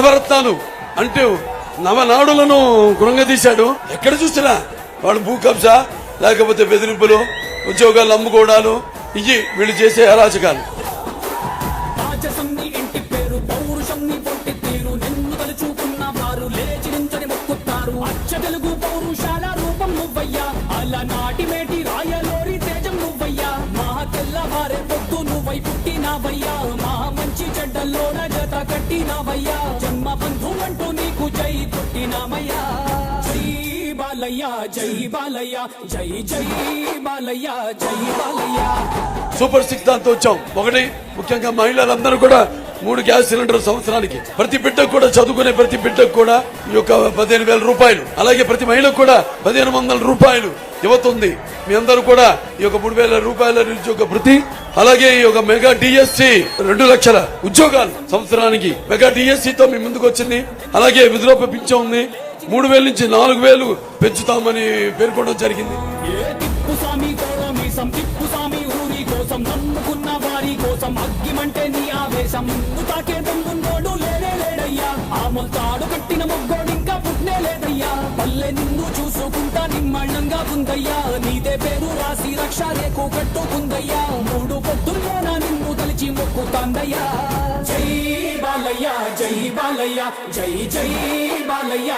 నవరత్నాలు అంటూ నవనాడులను కృంగదీశాడు. ఎక్కడ చూసినా వాడు భూ కబ్జా, లేకపోతే బెదిరింపులు, ఉద్యోగాలు అమ్ముకోవడాలు, ఇవి వీళ్ళు చేసే అరాచకాలు. తెలుగు పౌరుషాల రూపం నువ్వయ్యా, అలనాటి మేటి రాయలోరి తేజం నువ్వయ్యా, మా తెల్లవారే పొద్దు నువ్వై పుట్టినావయ్యా, మా మంచి చెడ్డల్లోన జత కట్టినావయ్యా, జన్మ బంధు అంటూ నీకు జై కొట్టినామయ్యా. జై బాలయ్య జై బాలయ్య జై జై బాలయ్య జై బాలయ్య. సూపర్ 6 దాంతో వచ్చాం. ఒకటి, ముఖ్యంగా మహిళలందరూ కూడా 3 గ్యాస్ సిలిండర్ సంవత్సరానికి, ప్రతి బిడ్డకు కూడా, చదువుకునే ప్రతి బిడ్డకు కూడా ఈ యొక్క 15,000 రూపాయలు, అలాగే ప్రతి మహిళకు కూడా 1,500 రూపాయలు ఇవ్వతుంది. మీ అందరూ కూడా ఈ యొక్క 3,000 రూపాయల నిరుద్యోగ భృతి, అలాగే ఈ యొక్క మెగా డిఎస్సి 2 లక్షల ఉద్యోగాలు సంవత్సరానికి మెగా డిఎస్సి తో మీ ముందుకు వచ్చింది. అలాగే విధులోప పింఛన్ ఉంది, 3,000 నుంచి 4,000 పెంచుతామని పేర్కొనడం జరిగింది. నమ్ముకున్న వారి కోసం అగ్గిమంటే నీ ఆవేశం, తాకే దమ్మున్నోడు లేనే లేడయ్యా, ఆముల్తాడు కట్టిన ముగ్గోడు ఇంకా పుట్నే లేదయ్యా, పల్లె నిన్ను చూసుకుంటా నిమ్మళ్ళంగా ఉందయ్యా, నీదే పేరు రాసి రక్ష రేకు కట్టుకుందయ్యా, 3 పొద్దుల్లోన నిన్ను తలిచి మొక్కుతాందయ్యా. జై బాలయ్య జై బాలయ్య జై జై బాలయ్య.